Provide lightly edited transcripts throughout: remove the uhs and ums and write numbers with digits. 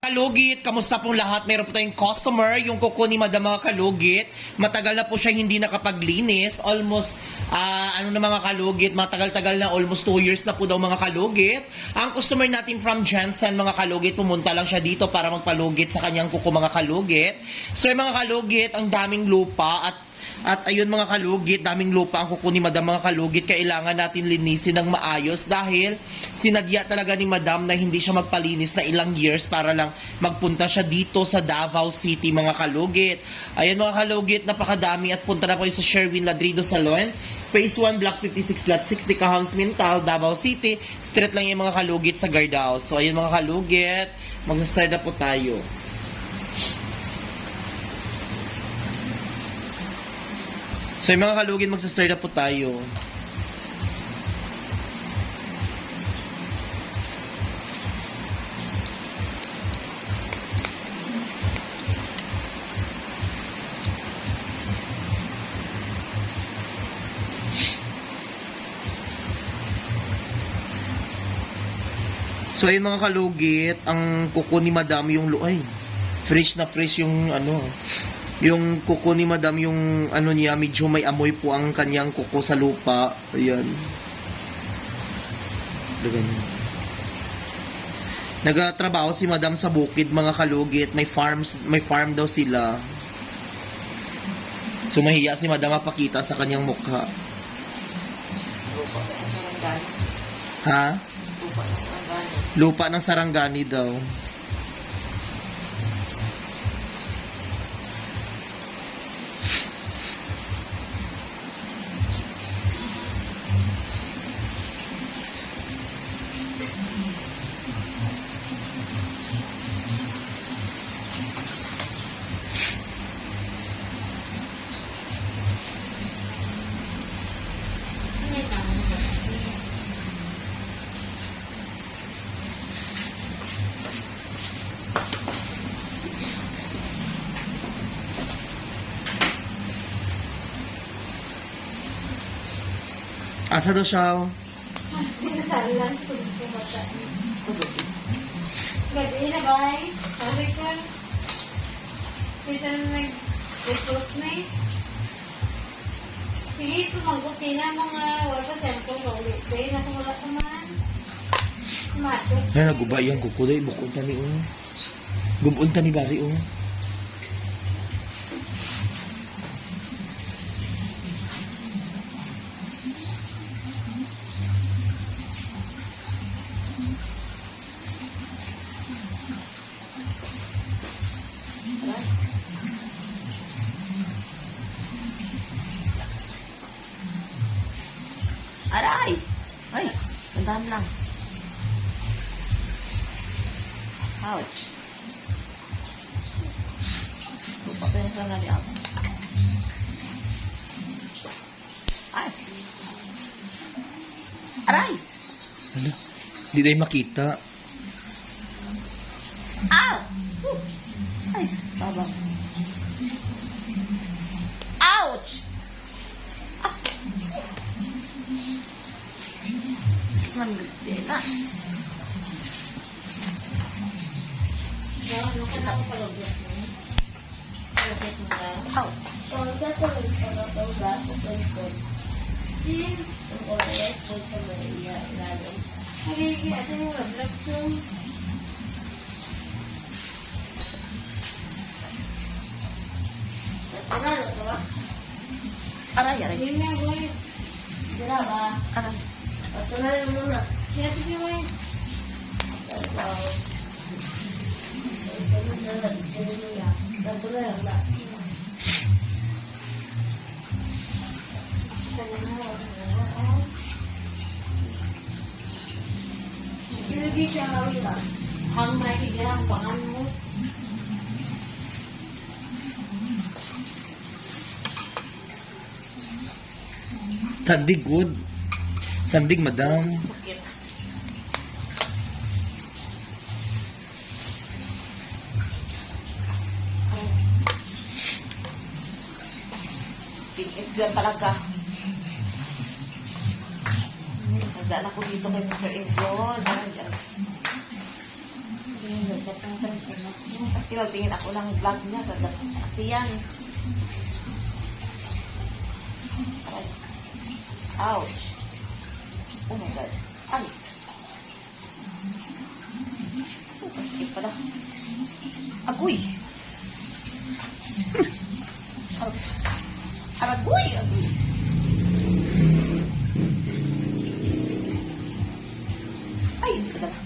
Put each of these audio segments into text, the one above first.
Kalugit, kamusta pong lahat? Meron po tayong customer, yung kuko ni Madam mga kalugit. Matagal na po siya hindi nakapaglinis. Almost, mga kalugit, matagal-tagal na, almost 2 years na po daw mga kalugit. Ang customer natin from Jensen mga kalugit, pumunta lang siya dito para magpalugit sa kanyang kuko mga kalugit. So yung mga kalugit, ang daming lupa at ayun mga kalugit, daming lupa ang kuko ni Madam mga kalugit. Kailangan natin linisin ng maayos dahil sinadya talaga ni Madam na hindi siya magpalinis na ilang years para lang magpunta siya dito sa Davao City mga kalugit. Ayun mga kalugit, napakadami at punta na po sa Sherwin Ladrido Salon. Phase 1, Block 56, Lot 60, Cahoms Mintal, Davao City. Street lang yung mga kalugit sa guard house. So ayun mga kalugit, magsa-start na po tayo. So yung mga kalugit, magsa-start na po tayo. So ayun mga kalugit, ang kuko ni Madam yung ay, fresh na fresh yung yung kuko ni Madam, yung niya, medyo may amoy po ang kanyang kuko sa lupa. Ayan. Nagatrabaho si Madam sa bukid mga kalugit. May farm daw sila. So mahiya si Madam mapakita sa kanyang mukha. Ha? Lupa ng Sarangani daw. Asa daw siya? Gabi na ba? Sabi ko, kita na nag-report na eh. Sige, tumanggutin na mga wala sample na ulit. Dahil na kung wala ka man. Kumato. Ay, naguba yung kukuloy. Bukunta ni Gubunta ni Bari Aray! Ay, tandaan lang. Ouch. Lupa ko yung sarangani ako. Ay! Aray! Hala, di tayo makita. Ow! Ay, baba. Ouch! Nandito na. Ano ka na ako palagyan mo? Palagyan mo lang. Ow! Pagka ko lang palagyan ba sa cellphone? Din. Ang oras ko sa may ilalim. Hindi, ito yung vlog ko. Ano ba? Aray, aray. Hindi na, boy. Dira ba? Aray. Patuloy mo na. Kaya ito yung boy. Hindi siya hang makikita ang pangan mo. Sandig good. Sandig Madam. Sakit. Tiis lang talaga. Nagdala ko dito kay Mr. Ebron. Hindi ka pang sarap. Kasi magtingin ako ng vlog niya. Pati yan. Aray. Ouch. Oh my God. Ay. Oh, pasakit pala. Agoy. Aragoy. Agoy. Ay, hindi ko dala.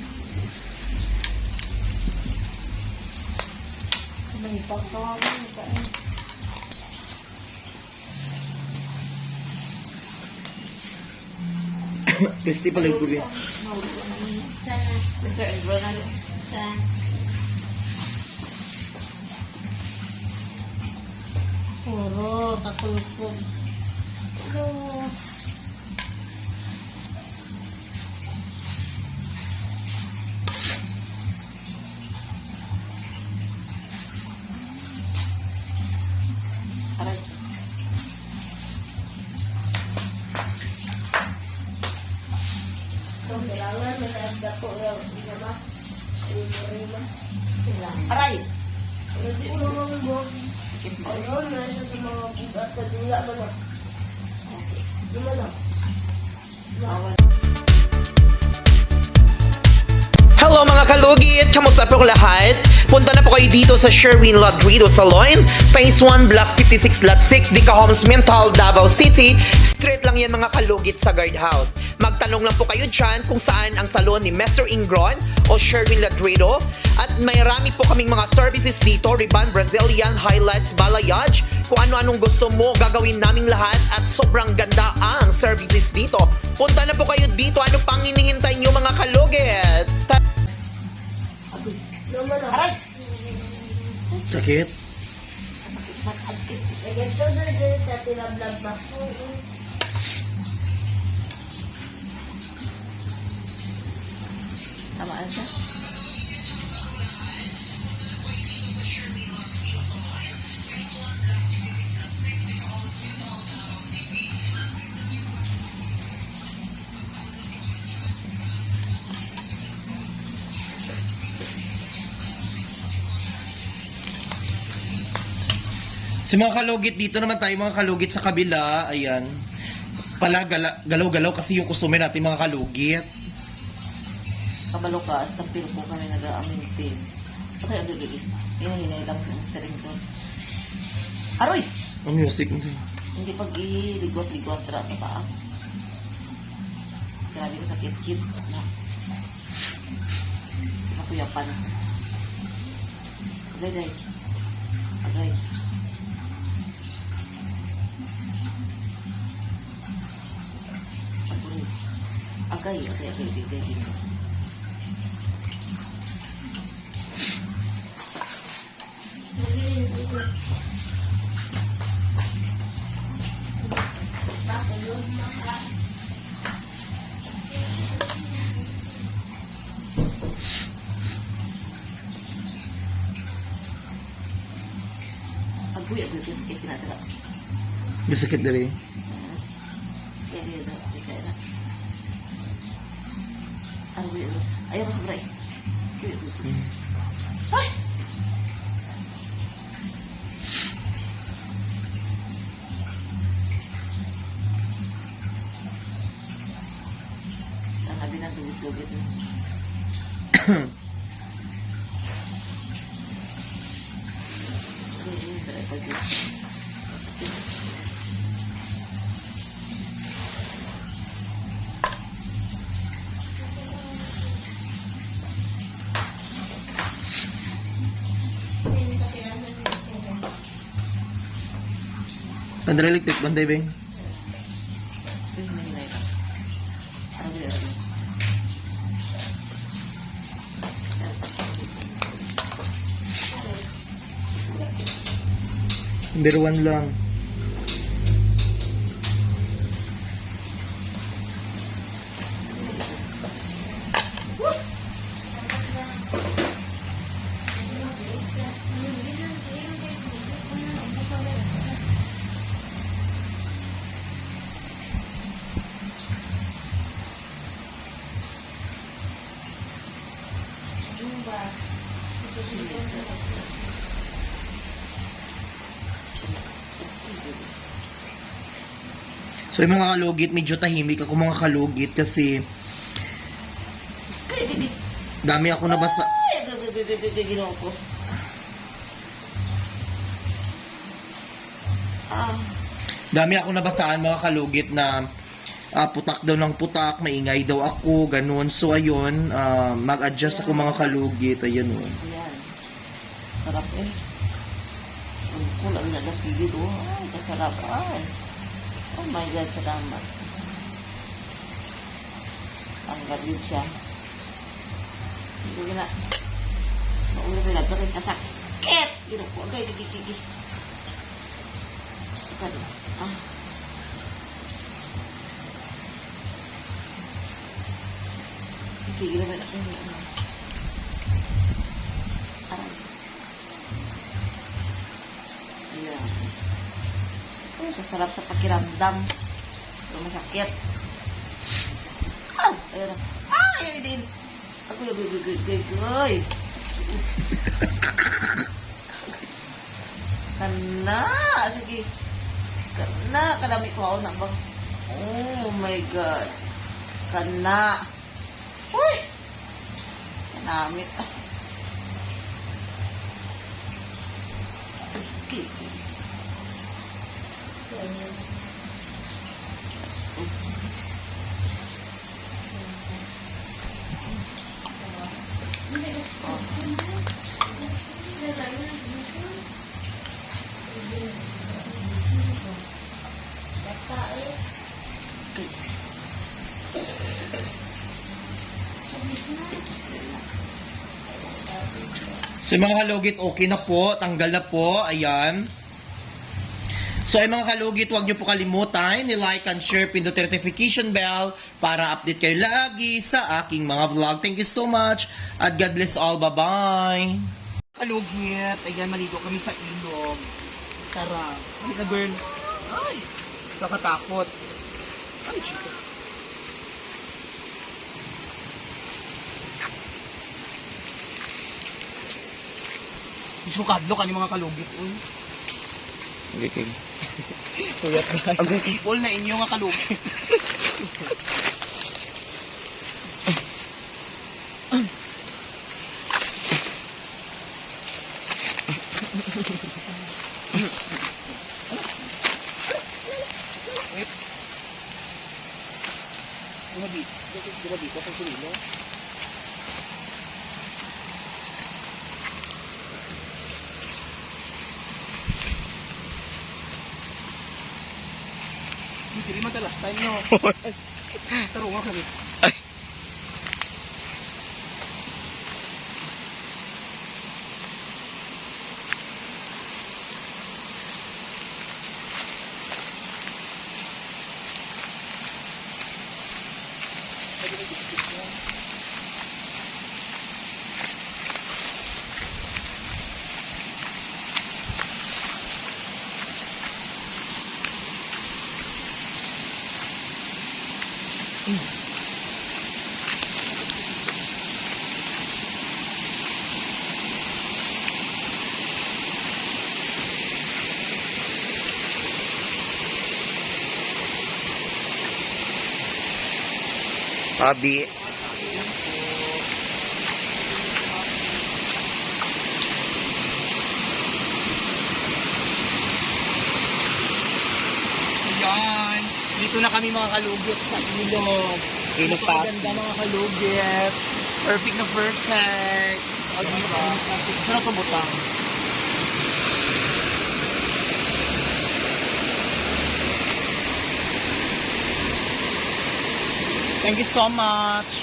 May pagkawalan ka. Christy pala yung kuya. Sana. Mr. and Ronald. Sana. Puro katulpog. Hello. Aray. Kung kailangan, nag-aabda ko yung inama. Rima. Kailangan. Aray. Hindi mo naman mo. Sakit mo. Ano, nasa sa mga bugat na dula mo na. Di mo na. Bawal. Hello mga kalugit! Kamusta po lahat? Punta na po kayo dito sa Sherwin Ladrido Salon, Phase 1, Block 56, Lot 6, Dica Homes, Mental, Davao City. Straight lang yan mga kalugit sa guardhouse. Magtanong lang po kayo dyan kung saan ang salon ni Mr. Ingron o Sherwin Ladrido. At may rami po kaming mga services dito, Riban, Brazilian, highlights, balayage. Kung ano-anong gusto mo, gagawin naming lahat at sobrang ganda ang services dito. Punta na po kayo dito. Ano pang hinihintay nyo mga kalugit? Agoy. Naman na. Aray. Sakit? Sakit na. Agkit. Ganito na din sa tinablog ba? Tamaan siya. Sa mga kalugit, dito naman tayo mga kalugit sa kabila. Ayan. Pala, galaw-galaw kasi yung customer natin mga kalugit. Kabalo ka, as tapil po kami nag-aamintin. Okay, agad-agad. Hinahinay lang sa steering ko. Aroy! Ang music mo. Hindi pag i-ligwat-ligwat tara sa taas. Grabe ko sakit-kit. Nakuyapan. Agay-agay. Agay. Agay. Agay. Agoy ko sakit tinatala. Sakit na rin. Kaya sakit kaya na. Agoy. Ayaw ko sobra eh. Ay! Saan nabi ng tugit-tugit mo? Pandra electric, banday beng. Number 1 lang. Yung ba? So yung mga kalugit, medyo tahimik ako mga kalugit kasi dami ako nabasa. Ay, ginawa ko. Dami ako nabasaan mga kalugit na putak daw ng putak, maingay daw ako, ganun. So ayun, mag-adjust ako mga kalugit. Ayun o. Ayan. Sarap eh. Ang kulang na das gigit. Ay, kasarap. Ay. Oh my God, salamat. Tanggal yun siya. Hindi na. Maulo na ito rin kasakit. Gino po. Agay, gigi. Kado. Sige naman ako. Aray. Ayan. Ay, kasarap sa pakiramdam. Pero masakit. Ayan. Ayan din. Ako yung guy. Kana. Sige. Kana. Kadami ko ako na bang. Oh my God. Kana. Uy! Kanamit. Okay. So yung mga kalugit, okay na po. Tanggal na po. Ayan. So ay mga kalugit, huwag niyo po kalimutan ni-like and share, pindot notification bell para update kayo lagi sa aking mga vlog. Thank you so much at God bless all. Bye-bye. Kalugit, ayan, maligo kami sa ilog. Tara. Halika girl. Ay, nakatakot. Ay, Jesus. Sukadlo ka ni mga kalugit. Uy. Okay. Tuyat ka. Okay. Full na inyo nga kalugit. Grabe ka sa sulilo. Hindi madalas time no. Tarungan kami. Ay. Abi. Yan. Dito na kami mga kalugit sa ilog. Dito maganda mga kalugit. Perfect na perfect. O diba? Sarap ang butang. Thank you so much.